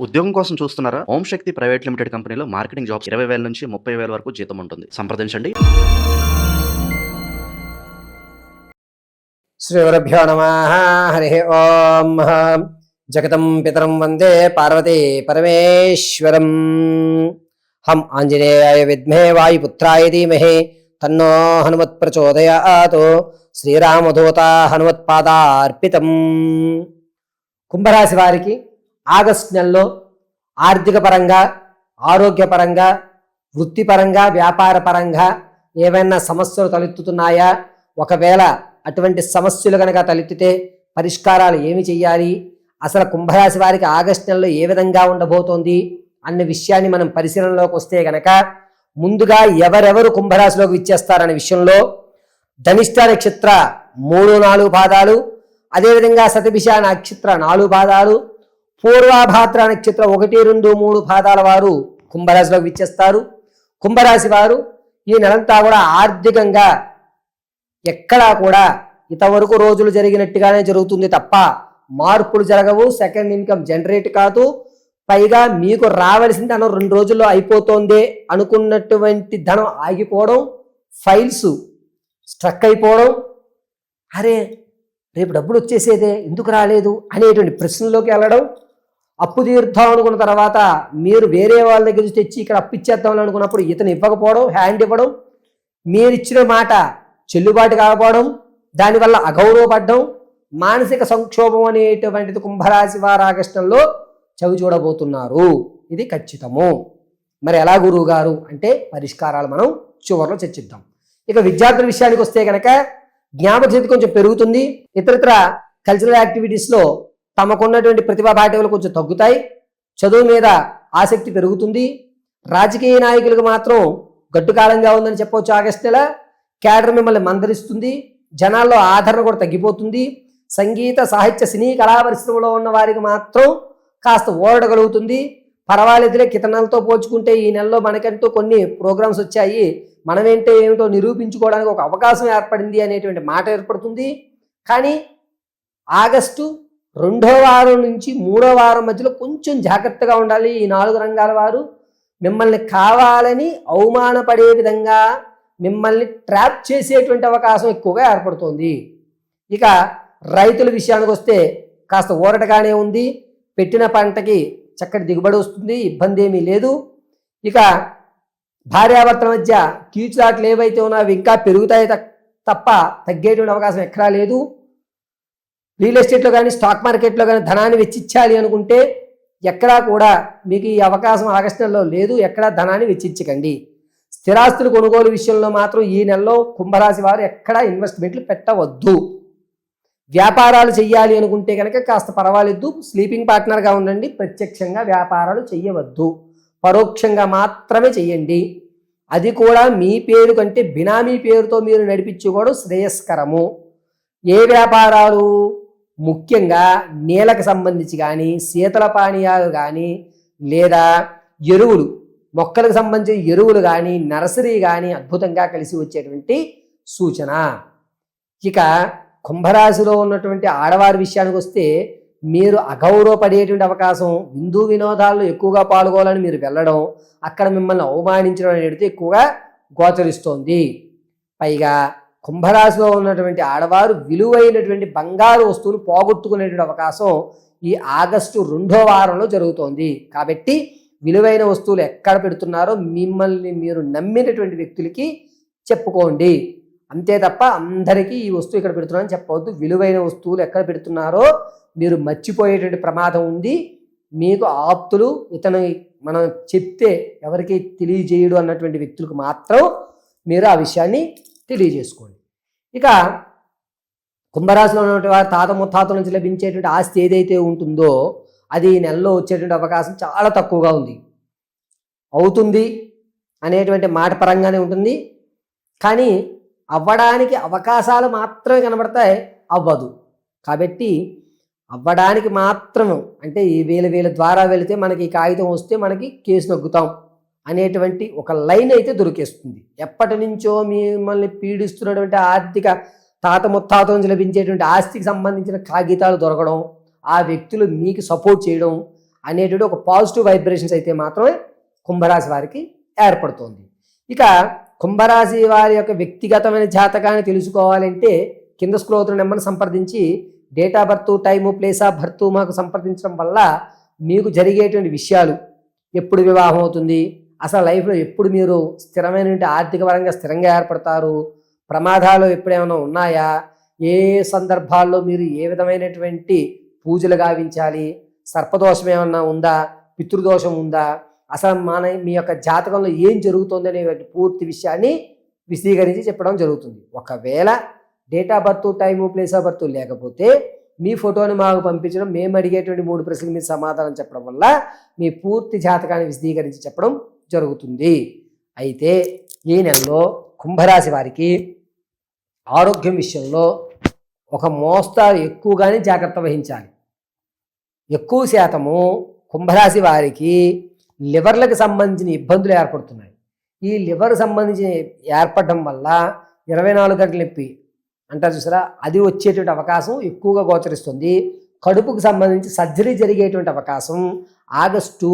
ఉద్యోగం కోసం చూస్తున్నారా? ఓం శక్తి ప్రైవేట్ లిమిటెడ్ కంపెనీలో మార్కెటింగ్ జాబ్స్ 20,000 నుంచి 30,000 వరకు జీతం ఉంటుంది. సంప్రదించండి. శ్రీగురుభ్యో నమః. హరి ఓం. జగతం పితరం వందే పార్వతీ పరమేశ్వరం. హం ఆంజనేయాయ విద్మహే వాయుపుత్రాయ ధీమహి తన్నో హనుమత్ ప్రచోదయాత్. శ్రీరామదూత హనుమత్పాదార్పితం. కుంభరాశి వారికి ఆగస్టు నెలలో ఆర్థిక పరంగా, ఆరోగ్యపరంగా, వృత్తిపరంగా, వ్యాపార పరంగా ఏవైనా సమస్యలు తలెత్తుతున్నాయా? ఒకవేళ అటువంటి సమస్యలు కనుక తలెత్తితే పరిష్కారాలు ఏమి చెయ్యాలి? అసలు కుంభరాశి వారికి ఆగస్టు నెలలో ఏ విధంగా ఉండబోతోంది అన్న విషయాన్ని మనం పరిశీలనలోకి వస్తే గనక, ముందుగా ఎవరెవరు కుంభరాశిలోకి విచ్చేస్తారనే విషయంలో ధనిష్ట నక్షత్ర 3-4 పాదాలు, అదేవిధంగా శతభిష నక్షత్ర 4 పాదాలు, పూర్వాభాద్ర నక్షత్ర 1, 2, 3 పాదాల వారు కుంభరాశిలోకి విచ్చేస్తారు. కుంభరాశి వారు ఈ నెలంతా కూడా ఆర్థికంగా ఎక్కడా కూడా ఇంతవరకు రోజులు జరిగినట్టుగానే జరుగుతుంది తప్ప మార్పులు జరగవు. సెకండ్ ఇన్కమ్ జనరేట్ కాదు. పైగా మీకు రావాల్సిన ధనం 2 రోజుల్లో అయిపోతుంది అనుకున్నటువంటి ధనం ఆగిపోవడం, ఫైల్స్ స్ట్రక్ అయిపోవడం, అరే రేపు డబ్బులు వచ్చేసేదే ఎందుకు రాలేదు అనేటువంటి ప్రశ్నలోకి వెళ్ళడం, అప్పు తీర్దాం అనుకున్న తర్వాత మీరు వేరే వాళ్ళ దగ్గర నుంచి తెచ్చి ఇక్కడ అప్పు ఇచ్చేద్దాం అనుకున్నప్పుడు ఇతను ఇవ్వకపోవడం, హ్యాండ్ ఇవ్వడం, మీరు ఇచ్చిన మాట చెల్లుబాటు కాకపోవడం, దానివల్ల అగౌరవపడడం, మానసిక సంక్షోభం అనేటువంటిది కుంభరాశి వారు ఆగస్టులో చవి చూడబోతున్నారు. ఇది ఖచ్చితము. మరి ఎలా గురువు గారు అంటే పరిష్కారాలు మనం చివరిలో చర్చిద్దాం. ఇక విద్యార్థుల విషయానికి వస్తే కనుక జ్ఞాపక శక్తి కొంచెం పెరుగుతుంది. ఇతరత్ర కల్చరల్ యాక్టివిటీస్లో తమకున్నటువంటి ప్రతిభా పాఠ్యములు కొంచెం తగ్గుతాయి. చదువు మీద ఆసక్తి పెరుగుతుంది. రాజకీయ నాయకులకు మాత్రం గడ్డుకాలంగా ఉందని చెప్పవచ్చు. ఆగస్టు నెల క్యాడర్ మిమ్మల్ని మందరిస్తుంది. జనాల్లో ఆదరణ కూడా తగ్గిపోతుంది. సంగీత, సాహిత్య, సినీ కళా పరిశ్రమలో ఉన్న వారికి మాత్రం కాస్త ఓడగలుగుతుంది. పర్వాలేదులే, కితనాలతో పోల్చుకుంటే ఈ నెలలో మనకంటూ కొన్ని ప్రోగ్రామ్స్ వచ్చాయి, మనమేంటో ఏమిటో నిరూపించుకోవడానికి ఒక అవకాశం ఏర్పడింది అనేటువంటి మాట ఏర్పడుతుంది. కానీ ఆగస్టు 2వ వారం నుంచి 3వ వారం మధ్యలో కొంచెం జాగ్రత్తగా ఉండాలి. ఈ 4 రంగాల వారు మిమ్మల్ని కావాలని అవమానపడే విధంగా మిమ్మల్ని ట్రాప్ చేసేటువంటి అవకాశం ఎక్కువగా ఏర్పడుతుంది. ఇక రైతుల విషయానికి వస్తే కాస్త ఊరటగానే ఉంది. పెట్టిన పంటకి చక్కటి దిగుబడి వస్తుంది, ఇబ్బంది ఏమీ లేదు. ఇక భార్యాభర్తల మధ్య కీచులాట్లు ఏవైతే ఉన్నాయో అవి ఇంకా పెరుగుతాయి తప్ప తగ్గేటువంటి అవకాశం ఎక్కడా లేదు. రియల్ ఎస్టేట్లో కానీ స్టాక్ మార్కెట్లో కానీ ధనాన్ని వెచ్చించాలి అనుకుంటే ఎక్కడా కూడా మీకు ఈ అవకాశం ఆగస్టు నెలలో లేదు. ఎక్కడా ధనాన్ని వెచ్చించకండి. స్థిరాస్తులు కొనుగోలు విషయంలో మాత్రం ఈ నెలలో కుంభరాశి వారు ఎక్కడా ఇన్వెస్ట్మెంట్లు పెట్టవద్దు. వ్యాపారాలు చెయ్యాలి అనుకుంటే కనుక కాస్త పర్వాలేదు, స్లీపింగ్ పార్ట్నర్గా ఉండండి. ప్రత్యక్షంగా వ్యాపారాలు చెయ్యవద్దు, పరోక్షంగా మాత్రమే చెయ్యండి. అది కూడా మీ పేరు కంటే బినామీ పేరుతో మీరు నడిపించుకోవడం శ్రేయస్కరము. ఏ వ్యాపారాలు? ముఖ్యంగా నేలకు సంబంధించి కానీ, శీతల పానీయాలు కానీ, లేదా ఎరువులు, మొక్కలకు సంబంధించిన ఎరువులు కానీ, నర్సరీ కానీ అద్భుతంగా కలిసి వచ్చేటువంటి సూచన. ఇక కుంభరాశిలో ఉన్నటువంటి ఆడవారి విషయానికి వస్తే మీరు అగౌరవపడేటువంటి అవకాశం, విందు వినోదాల్లో ఎక్కువగా పాల్గొనాలని మీరు వెళ్ళడం, అక్కడ మిమ్మల్ని అవమానించడం అనేది ఎక్కువగా గోచరిస్తోంది. పైగా కుంభరాశిలో ఉన్నటువంటి ఆడవారు విలువైనటువంటి బంగారు వస్తువులు పోగొట్టుకునేటువంటి అవకాశం ఈ ఆగస్టు 2వ వారంలో జరుగుతోంది. కాబట్టి విలువైన వస్తువులు ఎక్కడ పెడుతున్నారో మిమ్మల్ని మీరు నమ్మినటువంటి వ్యక్తులకి చెప్పుకోండి. అంతే తప్ప అందరికీ ఈ వస్తువు ఇక్కడ పెడుతున్నారని చెప్పవద్దు. విలువైన వస్తువులు ఎక్కడ పెడుతున్నారో మీరు మర్చిపోయేటువంటి ప్రమాదం ఉంది. మీకు ఆప్తులు, ఇతను మనం చెప్తే ఎవరికి తెలియజేయడు అన్నటువంటి వ్యక్తులకు మాత్రం మీరు ఆ విషయాన్ని తెలియజేసుకోండి. ఇక కుంభరాశిలో ఉన్నటువంటి వారు తాత ముత్తాతల నుంచి లభించేటువంటి ఆస్తి ఏదైతే ఉంటుందో అది ఈ నెలలో వచ్చేటువంటి అవకాశం చాలా తక్కువగా ఉంది. అవుతుంది అనేటువంటి మాట పరంగానే ఉంటుంది, కానీ అవ్వడానికి అవకాశాలు మాత్రమే కనబడతాయి, అవ్వదు. కాబట్టి అవ్వడానికి మాత్రం అంటే ఈ వీళ్ళ ద్వారా వెళితే మనకి కాగితం వస్తే మనకి కేసు నొగ్గుతాం అనేటువంటి ఒక లైన్ అయితే దొరికేస్తుంది. ఎప్పటి నుంచో మిమ్మల్ని పీడిస్తున్నటువంటి ఆర్థిక తాత ముత్తాతల నుంచి లభించేటువంటి ఆస్తికి సంబంధించిన కాగితాలు దొరకడం, ఆ వ్యక్తులు మీకు సపోర్ట్ చేయడం, అనేటువంటి ఒక పాజిటివ్ వైబ్రేషన్స్ అయితే మాత్రమే కుంభరాశి వారికి ఏర్పడుతుంది. ఇక కుంభరాశి వారి యొక్క వ్యక్తిగతమైన జాతకాన్ని తెలుసుకోవాలంటే కింద స్క్రోల్ అవుతున్న నెంబర్ని సంప్రదించి date of birth, time, place of birth మాకు సంప్రదించడం వల్ల మీకు జరిగేటువంటి విషయాలు, ఎప్పుడు వివాహం అవుతుంది, అసలు లైఫ్లో ఎప్పుడు మీరు స్థిరమైనటువంటి ఆర్థిక పరంగా స్థిరంగా ఏర్పడతారు, ప్రమాదాలు ఎప్పుడేమైనా ఉన్నాయా, ఏ సందర్భాల్లో మీరు ఏ విధమైనటువంటి పూజలు గావించాలి, సర్పదోషం ఏమన్నా ఉందా, పితృదోషం ఉందా, అసలు మీ యొక్క జాతకంలో ఏం జరుగుతుంది అనే పూర్తి విషయాన్ని విశదీకరించి చెప్పడం జరుగుతుంది. ఒకవేళ date of birth, time, place of birth లేకపోతే మీ ఫోటోని మాకు పంపించడం, మేము అడిగేటువంటి 3 ప్రశ్నలు మీరు సమాధానం చెప్పడం వల్ల మీ పూర్తి జాతకాన్ని విశదీకరించి చెప్పడం జరుగుతుంది. అయితే ఈ నెలలో కుంభరాశి వారికి ఆరోగ్యం విషయంలో ఒక మోస్తారు ఎక్కువగానే జాగ్రత్త వహించాలి. ఎక్కువ శాతము కుంభరాశి వారికి లివర్లకు సంబంధించిన ఇబ్బందులు ఏర్పడుతున్నాయి. ఈ లివర్ సంబంధించి ఏర్పడడం వల్ల 24 గంటల నొప్పి అంటారు చూసారా, అది వచ్చేటువంటి అవకాశం ఎక్కువగా గోచరిస్తుంది. కడుపుకు సంబంధించి సర్జరీ జరిగేటువంటి అవకాశం ఆగస్టు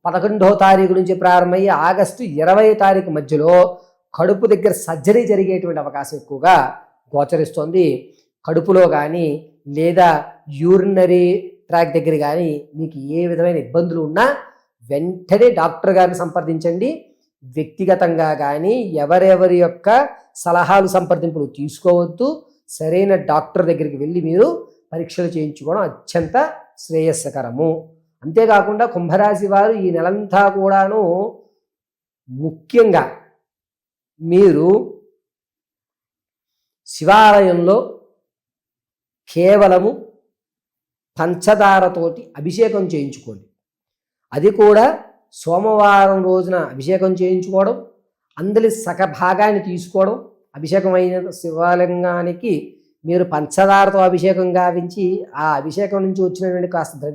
11వ తారీఖు నుంచి ప్రారంభమయ్యి ఆగస్టు 20వ తారీఖు మధ్యలో కడుపు దగ్గర సర్జరీ జరిగేటువంటి అవకాశం ఎక్కువగా గోచరిస్తుంది. కడుపులో కానీ లేదా యూరినరీ ట్రాక్ దగ్గర కానీ మీకు ఏ విధమైన ఇబ్బందులు ఉన్నా వెంటనే డాక్టర్ గారిని సంప్రదించండి. వ్యక్తిగతంగా కానీ ఎవరెవరి యొక్క సలహాలు సంప్రదింపులు తీసుకోవద్దు. సరైన డాక్టర్ దగ్గరికి వెళ్ళి మీరు పరీక్షలు చేయించుకోవడం అత్యంత శ్రేయస్కరము. అంతేకాకుండా కుంభరాశి వారు ఈ నెలంతా కూడాను ముఖ్యంగా మీరు శివాలయంలో కేవలము పంచదారతోటి అభిషేకం చేయించుకోండి. అది కూడా సోమవారం రోజున అభిషేకం చేయించుకోవడం, అందులో సగ భాగాన్ని తీసుకోవడం. అభిషేకం అయిన శివలింగానికి మీరు పంచదారతో అభిషేకం గావించి ఆ అభిషేకం నుంచి వచ్చినటువంటి కాస్త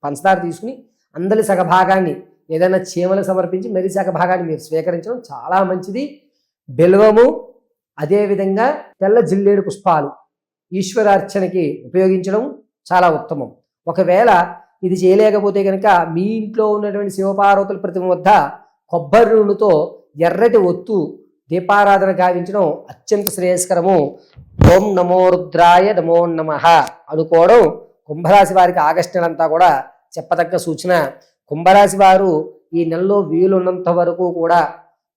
పంచదార తీసుకుని అందరి సగ భాగాన్ని ఏదైనా చీమలకు సమర్పించి మరి సగ భాగాన్ని మీరు స్వీకరించడం చాలా మంచిది. బెల్వము, అదేవిధంగా తెల్ల జిల్లేడు పుష్పాలు ఈశ్వరార్చనకి ఉపయోగించడం చాలా ఉత్తమం. ఒకవేళ ఇది చేయలేకపోతే కనుక మీ ఇంట్లో ఉన్నటువంటి శివపార్వతుల ప్రతిమ వద్ద కొబ్బరి నూనెతో ఎర్రటి ఒత్తు దీపారాధన గావించడం అత్యంత శ్రేయస్కరము. ఓం నమో రుద్రాయ నమో నమః అనుకోవడం కుంభరాశి వారికి ఆగస్టు నెలంతా కూడా చెప్పదగ్గ సూచన. కుంభరాశి వారు ఈ నెలలో వీలున్నంత వరకు కూడా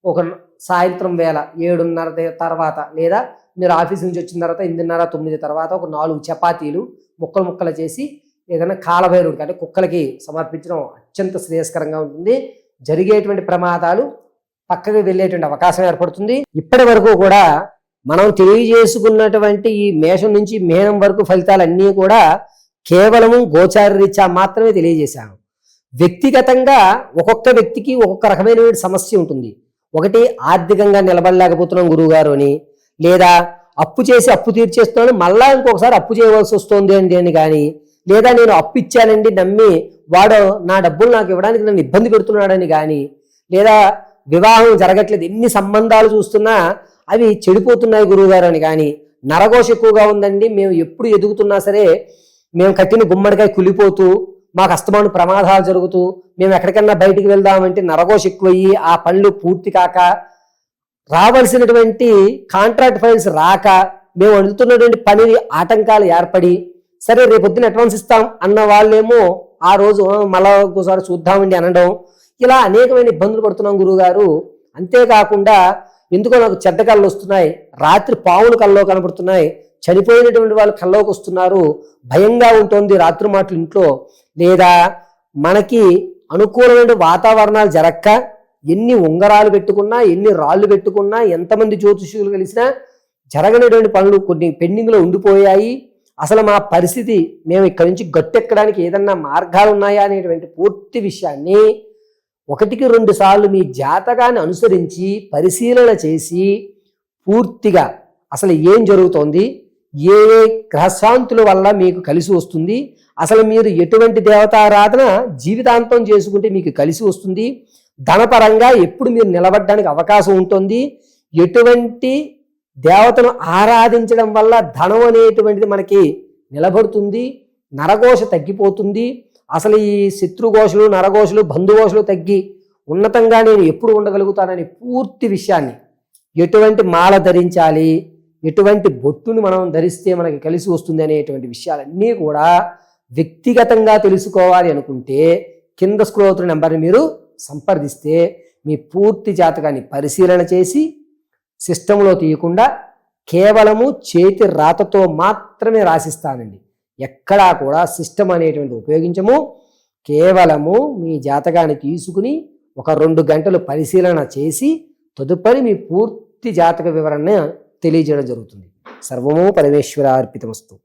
ఒక సాయంత్రం వేళ 7:30 తర్వాత లేదా మీరు ఆఫీస్ నుంచి వచ్చిన తర్వాత 8:30, 9 తర్వాత ఒక 4 చపాతీలు ముక్కలు చేసి ఏదైనా కాలభైరుడికి అంటే కుక్కలకి సమర్పించడం అత్యంత శ్రేయస్కరంగా ఉంటుంది. జరిగేటువంటి ప్రమాదాలు పక్కకి వెళ్ళేటువంటి అవకాశం ఏర్పడుతుంది. ఇప్పటి వరకు కూడా మనం తెలియజేసుకున్నటువంటి ఈ మేషం నుంచి మేనం వరకు ఫలితాలన్నీ కూడా కేవలము గోచార రీత్యా మాత్రమే తెలియజేశాను. వ్యక్తిగతంగా ఒక్కొక్క వ్యక్తికి ఒక్కొక్క రకమైన సమస్య ఉంటుంది. ఒకటి ఆర్థికంగా నిలబడలేకపోతున్నాం గురువుగారు అని, లేదా అప్పు చేసి అప్పు తీర్చేస్తున్నాను మళ్ళా ఇంకొకసారి అప్పు చేయవలసి వస్తుంది అని కానీ, లేదా నేను అప్పు ఇచ్చానండి నమ్మి వాడు నా డబ్బులు నాకు ఇవ్వడానికి నన్ను ఇబ్బంది పెడుతున్నాడని కానీ, లేదా వివాహం జరగట్లేదు ఎన్ని సంబంధాలు చూస్తున్నా అవి చెడిపోతున్నాయి గురువుగారు అని కానీ, నరఘోష ఎక్కువగా ఉందండి, మేము ఎప్పుడు ఎదుగుతున్నా సరే మేము కట్టిన గుమ్మడికాయ కులిపోతూ మాకు అస్తమాను ప్రమాదాలు జరుగుతూ మేము ఎక్కడికన్నా బయటికి వెళ్దామంటే నరఘోష ఎక్కువయ్యి ఆ పనులు పూర్తి కాక రావాల్సినటువంటి కాంట్రాక్ట్ ఫైల్స్ రాక మేము అడుగుతున్నటువంటి పని ఆటంకాలు ఏర్పడి సరే రేపొద్దున అడ్వాన్స్ ఇస్తాం అన్న వాళ్ళేమో ఆ రోజు మళ్ళా ఒకసారి చూద్దామండి అనడం, ఇలా అనేకమైన ఇబ్బందులు పడుతున్నాం గురువుగారు. అంతేకాకుండా ఎందుకో నాకు చెడ్డ కళ్ళు వస్తున్నాయి, రాత్రి పావులు కల్లో కనపడుతున్నాయి, చనిపోయినటువంటి వాళ్ళు కల్లోకి వస్తున్నారు, భయంగా ఉంటుంది రాత్రి మాటలు ఇంట్లో, లేదా మనకి అనుకూలమైన వాతావరణాలు జరక్క ఎన్ని ఉంగరాలు పెట్టుకున్నా ఎన్ని రాళ్ళు పెట్టుకున్నా ఎంతమంది జ్యోతిష్యులు కలిసినా జరగనటువంటి పనులు కొన్ని పెండింగ్లో ఉండిపోయాయి, అసలు మా పరిస్థితి మేము ఇక్కడి నుంచి గట్టెక్కడానికి ఏదన్నా మార్గాలు ఉన్నాయా అనేటువంటి పూర్తి విషయాన్ని 1-2 సార్లు మీ జాతకాన్ని అనుసరించి పరిశీలన చేసి పూర్తిగా అసలు ఏం జరుగుతోంది, ఏ ఏ గ్రహశాంతుల వల్ల మీకు కలిసి వస్తుంది, అసలు మీరు ఎటువంటి దేవతారాధన జీవితాంతం చేసుకుంటే మీకు కలిసి వస్తుంది, ధనపరంగా ఎప్పుడు మీరు నిలబడడానికి అవకాశం ఉంటుంది, ఎటువంటి దేవతను ఆరాధించడం వల్ల ధనం అనేటువంటిది మనకి నిలబడుతుంది, నరఘోష తగ్గిపోతుంది, అసలు ఈ శత్రుఘోషలు, నరఘోషలు, బంధుఘోషలు తగ్గి ఉన్నతంగా నేను ఎప్పుడు ఉండగలుగుతానని పూర్తి విషయాన్ని, ఎటువంటి మాల ధరించాలి, ఎటువంటి బొట్టుని మనం ధరిస్తే మనకి కలిసి వస్తుంది అనేటువంటి విషయాలన్నీ కూడా వ్యక్తిగతంగా తెలుసుకోవాలి అనుకుంటే కింద స్క్రోల్ అవుతున్న నెంబర్ని మీరు సంప్రదిస్తే మీ పూర్తి జాతకాన్ని పరిశీలన చేసి సిస్టంలో తీయకుండా కేవలము చేతి రాతతో మాత్రమే రాసిస్తానండి. ఎక్కడా కూడా సిస్టమ్ అనేటువంటి ఉపయోగించము. కేవలము మీ జాతకాన్ని తీసుకుని ఒక 2 గంటలు పరిశీలన చేసి తదుపరి మీ పూర్తి జాతక వివరణ తెలియజేయడం జరుగుతుంది. సర్వము పరమేశ్వరార్పితమస్తు.